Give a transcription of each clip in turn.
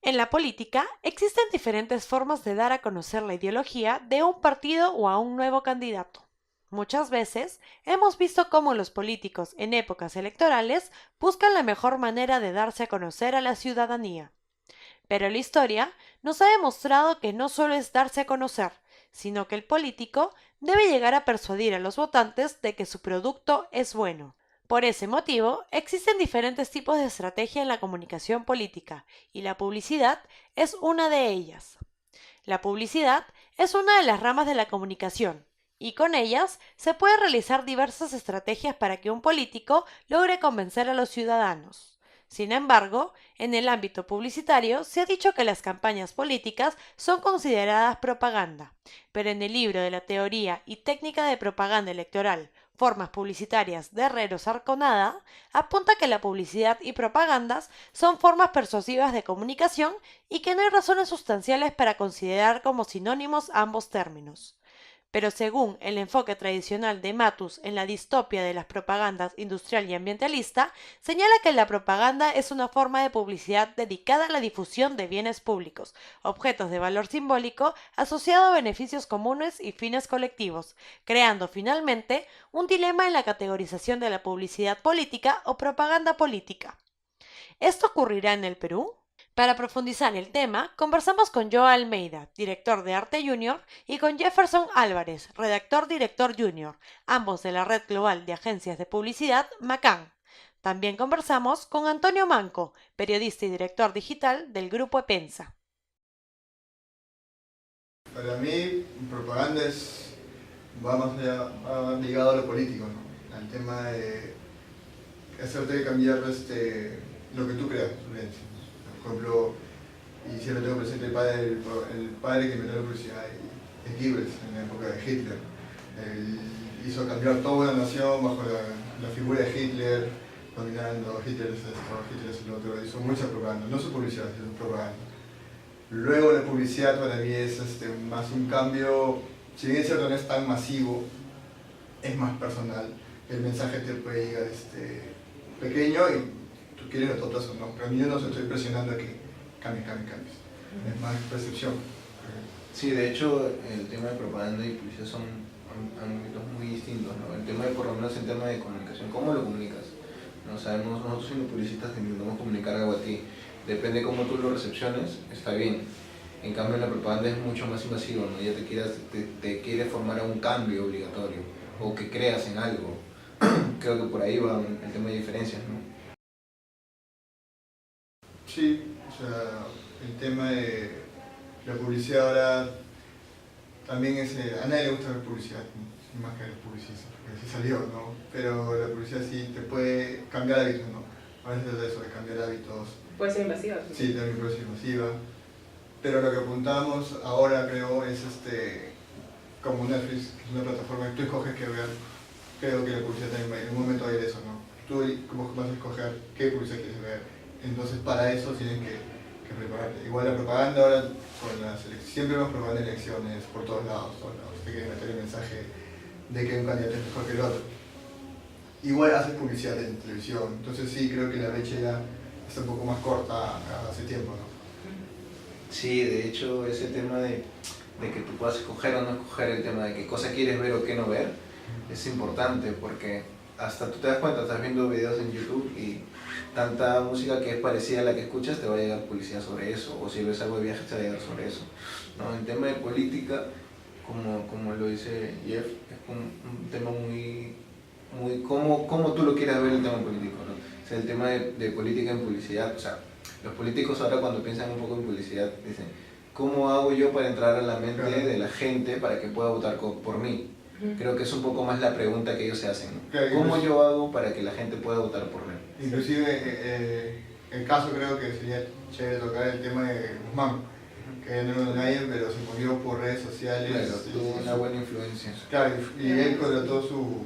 En la política existen diferentes formas de dar a conocer la ideología de un partido o a un nuevo candidato. Muchas veces hemos visto cómo los políticos en épocas electorales buscan la mejor manera de darse a conocer a la ciudadanía. Pero la historia nos ha demostrado que no solo es darse a conocer, sino que el político debe llegar a persuadir a los votantes de que su producto es bueno. Por ese motivo, existen diferentes tipos de estrategia en la comunicación política, y la publicidad es una de ellas. La publicidad es una de las ramas de la comunicación, y con ellas se puede realizar diversas estrategias para que un político logre convencer a los ciudadanos. Sin embargo, en el ámbito publicitario se ha dicho que las campañas políticas son consideradas propaganda, pero en el libro de la teoría y técnica de propaganda electoral, formas publicitarias de Herrero Sarconada, apunta que la publicidad y propagandas son formas persuasivas de comunicación y que no hay razones sustanciales para considerar como sinónimos ambos términos. Pero según el enfoque tradicional de Matus en la distopia de las propagandas industrial y ambientalista, señala que la propaganda es una forma de publicidad dedicada a la difusión de bienes públicos, objetos de valor simbólico asociado a beneficios comunes y fines colectivos, creando finalmente un dilema en la categorización de la publicidad política o propaganda política. ¿Esto ocurrirá en el Perú? Para profundizar el tema, conversamos con Joe Almeida, director de Arte Junior, y con Jefferson Álvarez, redactor-director junior, ambos de la red global de agencias de publicidad Macan. También conversamos con Antonio Manco, periodista y director digital del grupo Epensa. Para mí, propaganda va más allá, va ligado a lo político, ¿no? Al tema de hacerte cambiar lo que tú creas, tu creencia. Por ejemplo, y siempre tengo presente el padre que inventó la publicidad, es Goebbels, en la época de Hitler. Él hizo cambiar toda una nación bajo la figura de Hitler, dominando, Hitler es esto, Hitler es el otro, hizo mucha propaganda, no su publicidad, sino propaganda. Luego la publicidad para mí es más un cambio, si bien es cierto no es tan masivo, es más personal. El mensaje te puede llegar pequeño y tú quieres lo totas o no, pero a mí yo no estoy presionando a que cambies. Es más percepción. Sí, de hecho el tema de propaganda y publicidad son ámbitos muy distintos, ¿no? El tema de, por lo menos el tema de comunicación, ¿cómo lo comunicas? No sabemos, nosotros siendo publicistas te intentamos comunicar algo a ti, depende de cómo tú lo recepciones, está bien. En cambio la propaganda es mucho más invasiva, ¿no? Ya te quiere formar a un cambio obligatorio, o que creas en algo. Creo que por ahí va el tema de diferencias, ¿no? Sí, o sea, el tema de la publicidad ahora también a nadie le gusta ver publicidad, ¿no? Más que los publicistas, porque sí salió, ¿no? Pero la publicidad sí te puede cambiar hábitos, ¿no? A veces es eso, de cambiar hábitos. Puede ser invasiva. Sí, también puede ser invasiva. Pero lo que apuntamos ahora, creo, es como Netflix, que es una plataforma que tú escoges qué ver. Creo que la publicidad también en un momento va a ir eso, ¿no? Tú como vas a escoger qué publicidad quieres ver. Entonces, para eso tienes que prepararte. Igual la propaganda ahora, con las elecciones, siempre vemos propaganda en elecciones por todos lados. Te quieren meter el mensaje de que un candidato es mejor que el otro. Igual haces publicidad en televisión. Entonces, sí, creo que la brecha ya está un poco más corta hace tiempo, ¿no? Sí, de hecho ese tema de que tú puedas escoger o no escoger, el tema de qué cosa quieres ver o qué no ver, es importante porque hasta tú te das cuenta, estás viendo videos en YouTube y tanta música que es parecida a la que escuchas te va a llegar publicidad sobre eso, o si ves algo de viajes te va a llegar sobre eso, ¿no? El tema de política, como lo dice Jeff, es un tema muy cómo tú lo quieras ver el tema político, ¿no? O sea, el tema de política en publicidad, o sea, los políticos ahora cuando piensan un poco en publicidad dicen, ¿cómo hago yo para entrar a la mente de la gente para que pueda votar por mí? Creo que es un poco más la pregunta que ellos se hacen, ¿no? Claro, ¿Cómo yo hago para que la gente pueda votar por mí? Inclusive, el caso creo que sería chévere tocar el tema de Guzmán, que ya no era nadie, pero se movió por redes sociales. Claro, tuvo una buena influencia. Claro, y él contrató su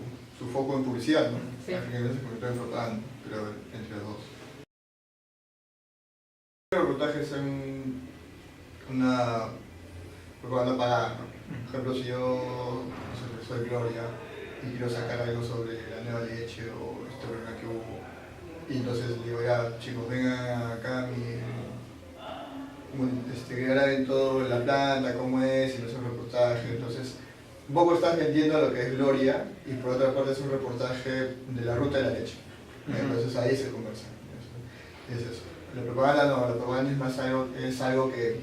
foco en publicidad, ¿no? Sí. Al final se convirtió en propaganda, pero entre los dos. Los reportajes son una propaganda pagada, ¿no? Por ejemplo, si yo no sé, soy Gloria y quiero sacar algo sobre la nueva leche o este problema que hubo, y entonces digo, ya chicos, vengan acá a que graben todo la planta, cómo es, y no es un reportaje. Entonces, un poco estás vendiendo lo que es Gloria, y por otra parte es un reportaje de la ruta de la leche. Entonces ahí se conversa. Es eso. La propaganda no, la propaganda es más algo que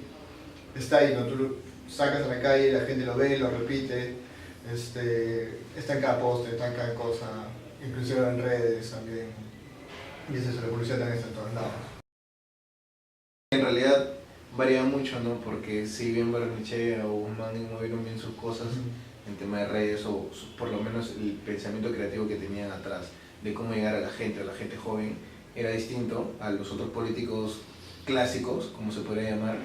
está ahí, ¿no? Tú lo sacas a la calle, la gente lo ve, lo repite, está en cada poste, está en cada cosa, inclusive en redes también. Y es eso, la publicidad también está en todos lados. En realidad varía mucho, ¿no? Porque si bien Barnechea o Guzmán movieron bien sus cosas en tema de redes, o por lo menos el pensamiento creativo que tenían atrás de cómo llegar a la gente joven, era distinto a los otros políticos clásicos, como se podría llamar.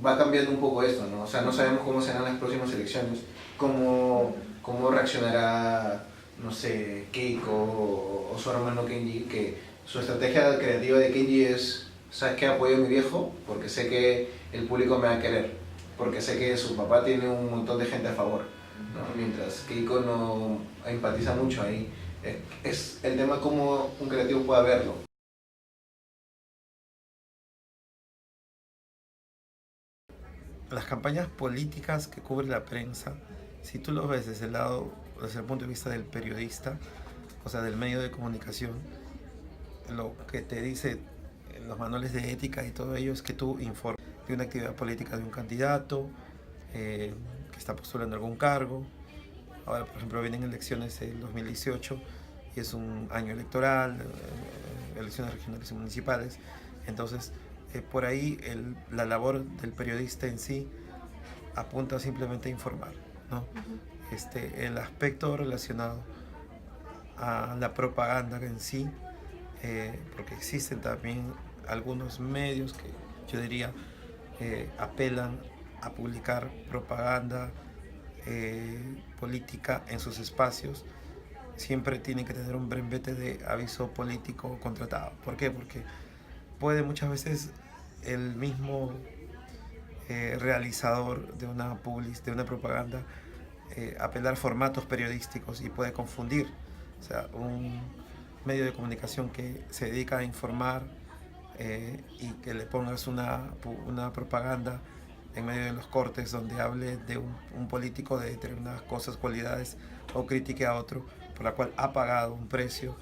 Va cambiando un poco esto, ¿no? O sea, no sabemos cómo serán las próximas elecciones, cómo reaccionará, no sé, Keiko o su hermano Kenji, que su estrategia creativa de Kenji es: ¿sabes qué? Apoyo a mi viejo porque sé que el público me va a querer, porque sé que su papá tiene un montón de gente a favor, ¿no? Mientras Keiko no empatiza mucho ahí. Es el tema cómo un creativo pueda verlo. Las campañas políticas que cubre la prensa, si tú lo ves desde desde el punto de vista del periodista, o sea, del medio de comunicación, lo que te dice los manuales de ética y todo ello es que tú informes de una actividad política de un candidato que está postulando algún cargo. Ahora, por ejemplo, vienen elecciones en 2018 y es un año electoral, elecciones regionales y municipales. Entonces, por ahí la labor del periodista en sí apunta simplemente a informar, ¿no? El aspecto relacionado a la propaganda en sí, porque existen también algunos medios que yo diría apelan a publicar propaganda política en sus espacios, siempre tienen que tener un brembete de aviso político contratado. ¿Por qué? Porque puede muchas veces el mismo realizador de una propaganda apelar formatos periodísticos y puede confundir. O sea, un medio de comunicación que se dedica a informar y que le pongas una propaganda en medio de los cortes donde hable de un político de determinadas cosas, cualidades, o critique a otro por la cual ha pagado un precio,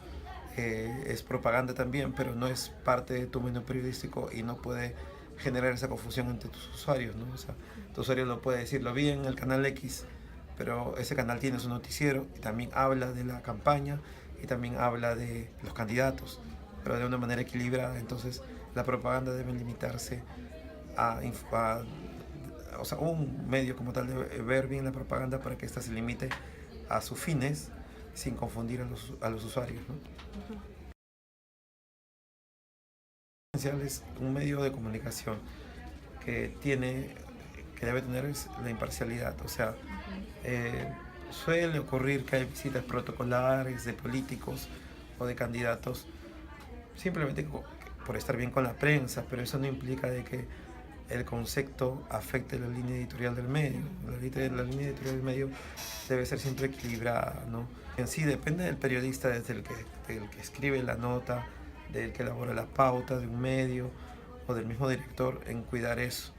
es propaganda también, pero no es parte de tu menú periodístico y no puede generar esa confusión entre tus usuarios, ¿no? O sea, tu usuario lo puede decir, lo vi en el canal X, pero ese canal tiene su noticiero y también habla de la campaña y también habla de los candidatos, pero de una manera equilibrada. Entonces la propaganda debe limitarse o sea, un medio como tal debe ver bien la propaganda para que ésta se limite a sus fines sin confundir a los usuarios, ¿no? Es un medio de comunicación que debe tener la imparcialidad. O sea, suele ocurrir que hay visitas protocolares de políticos o de candidatos simplemente por estar bien con la prensa, pero eso no implica de que el concepto afecte la línea editorial del medio. La línea editorial del medio debe ser siempre equilibrada, ¿no? En sí depende del periodista, desde el que escribe la nota, del que elabora la pauta de un medio o del mismo director en cuidar eso.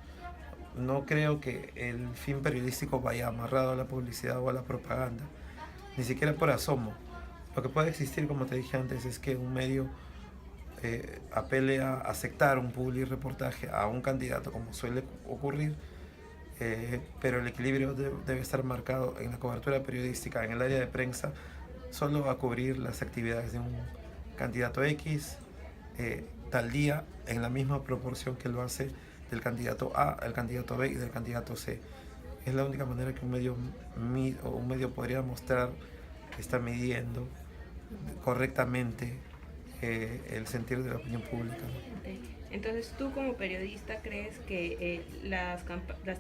No creo que el fin periodístico vaya amarrado a la publicidad o a la propaganda, ni siquiera por asomo. Lo que puede existir, como te dije antes, es que un medio apele a aceptar un public reportaje a un candidato, como suele ocurrir, pero el equilibrio debe estar marcado en la cobertura periodística, en el área de prensa, solo a cubrir las actividades de un candidato X tal día en la misma proporción que lo hace del candidato A, el candidato B y del candidato C. Es la única manera que un medio podría mostrar que está midiendo correctamente el sentir de la opinión pública, ¿no? Okay. Entonces, tú como periodista crees que las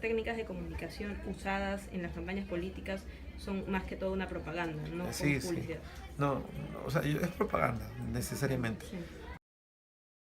técnicas de comunicación usadas en las campañas políticas son más que todo una propaganda, no Sí, como publicidad. sí. No, o sea, es propaganda, necesariamente. Sí.